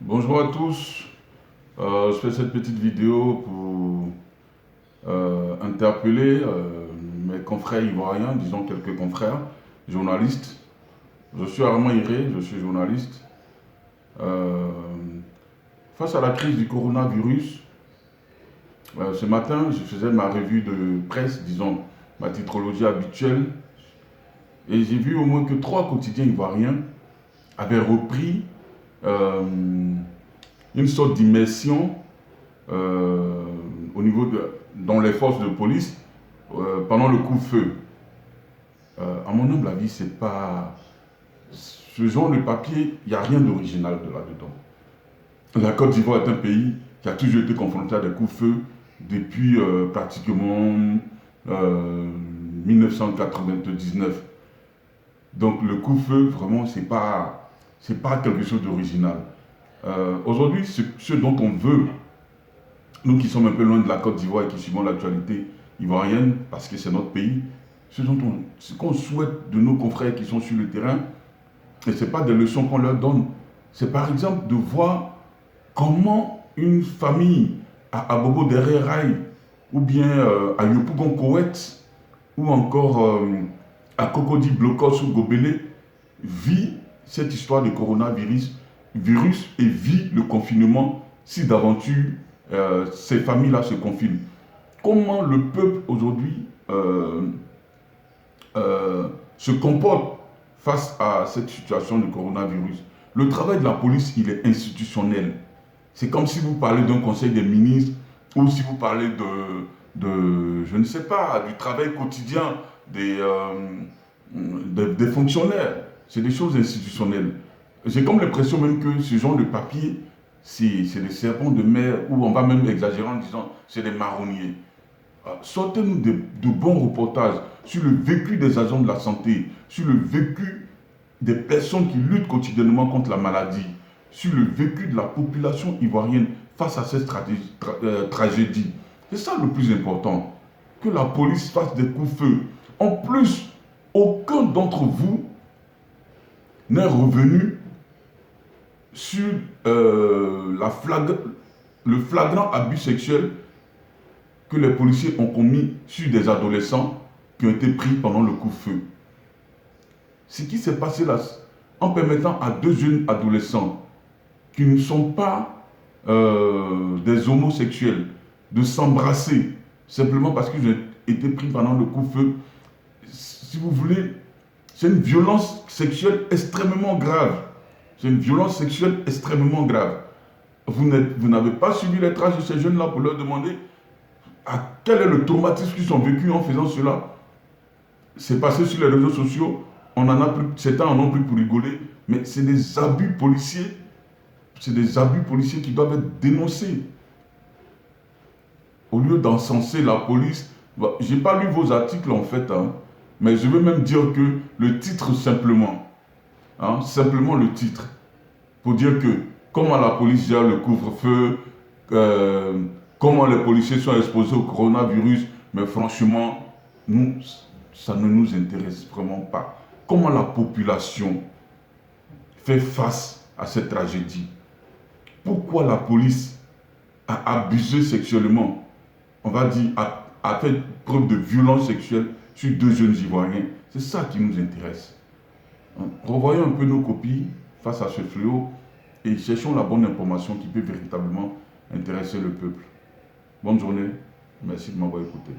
Bonjour à tous. Je fais cette petite vidéo pour interpeller mes confrères ivoiriens, disons quelques confrères, journalistes. Je suis Armand Iré, je suis journaliste. Euh, Face à la crise du coronavirus, ce matin, je faisais ma revue de presse, disons ma titrologie habituelle, et j'ai vu au moins que 3 quotidiens ivoiriens avaient repris euh, une sorte d'immersion euh, dans les forces de police pendant le coup-feu. À mon humble avis, c'est pas ce genre de papier, il n'y a rien d'original de là-dedans. La Côte d'Ivoire est un pays qui a toujours été confronté à des coups-feu depuis pratiquement 1999. Donc le coup-feu, vraiment, c'est pas quelque chose d'original. Aujourd'hui, ce dont on veut, nous qui sommes un peu loin de la Côte d'Ivoire et qui suivons l'actualité ivoirienne, parce que c'est notre pays, ce qu'on souhaite de nos confrères qui sont sur le terrain, et ce n'est pas des leçons qu'on leur donne, c'est par exemple de voir comment une famille à Abobo derrière Rail, ou bien à Yopougon Koweït, ou encore à Cocody Blocos ou Gobelé, vit cette histoire de coronavirus et vit le confinement si d'aventure ces familles-là se confinent. Comment le peuple aujourd'hui se comporte face à cette situation de coronavirus? Le travail de la police, il est institutionnel. C'est comme si vous parlez d'un conseil des ministres ou si vous parlez je ne sais pas, du travail quotidien des fonctionnaires. C'est des choses institutionnelles. J'ai comme l'impression même que ce genre de papier, c'est des serpents de mer, ou on va même exagérer en disant c'est des marronniers. Sortez-nous de bons reportages sur le vécu des agents de la santé, sur le vécu des personnes qui luttent quotidiennement contre la maladie, sur le vécu de la population ivoirienne face à cette tragédie. C'est ça le plus important. Que la police fasse des coups de feu. En plus, aucun d'entre vous n'est revenu sur le flagrant abus sexuel que les policiers ont commis sur des adolescents qui ont été pris pendant le coup de feu. Ce qui s'est passé là, en permettant à 2 jeunes adolescents qui ne sont pas des homosexuels de s'embrasser simplement parce qu'ils ont été pris pendant le coup de feu, si vous voulez, c'est une violence sexuelle extrêmement grave. C'est une violence sexuelle extrêmement grave. Vous n'avez pas suivi les traces de ces jeunes-là pour leur demander quel est le traumatisme qu'ils ont vécu en faisant cela. C'est passé sur les réseaux sociaux, certains en ont pris pour rigoler, mais c'est des abus policiers. C'est des abus policiers qui doivent être dénoncés. Au lieu d'encenser la police, je n'ai pas lu vos articles en fait, hein, mais je veux même dire que le titre simplement, simplement le titre, pour dire que comment la police gère le couvre-feu, comment les policiers sont exposés au coronavirus, mais franchement, nous, ça ne nous intéresse vraiment pas. Comment la population fait face à cette tragédie? Pourquoi la police a abusé sexuellement, on va dire, a fait preuve de violence sexuelle sur 2 jeunes Ivoiriens? C'est ça qui nous intéresse. Revoyons un peu nos copies face à ce fléau et cherchons la bonne information qui peut véritablement intéresser le peuple. Bonne journée, merci de m'avoir écouté.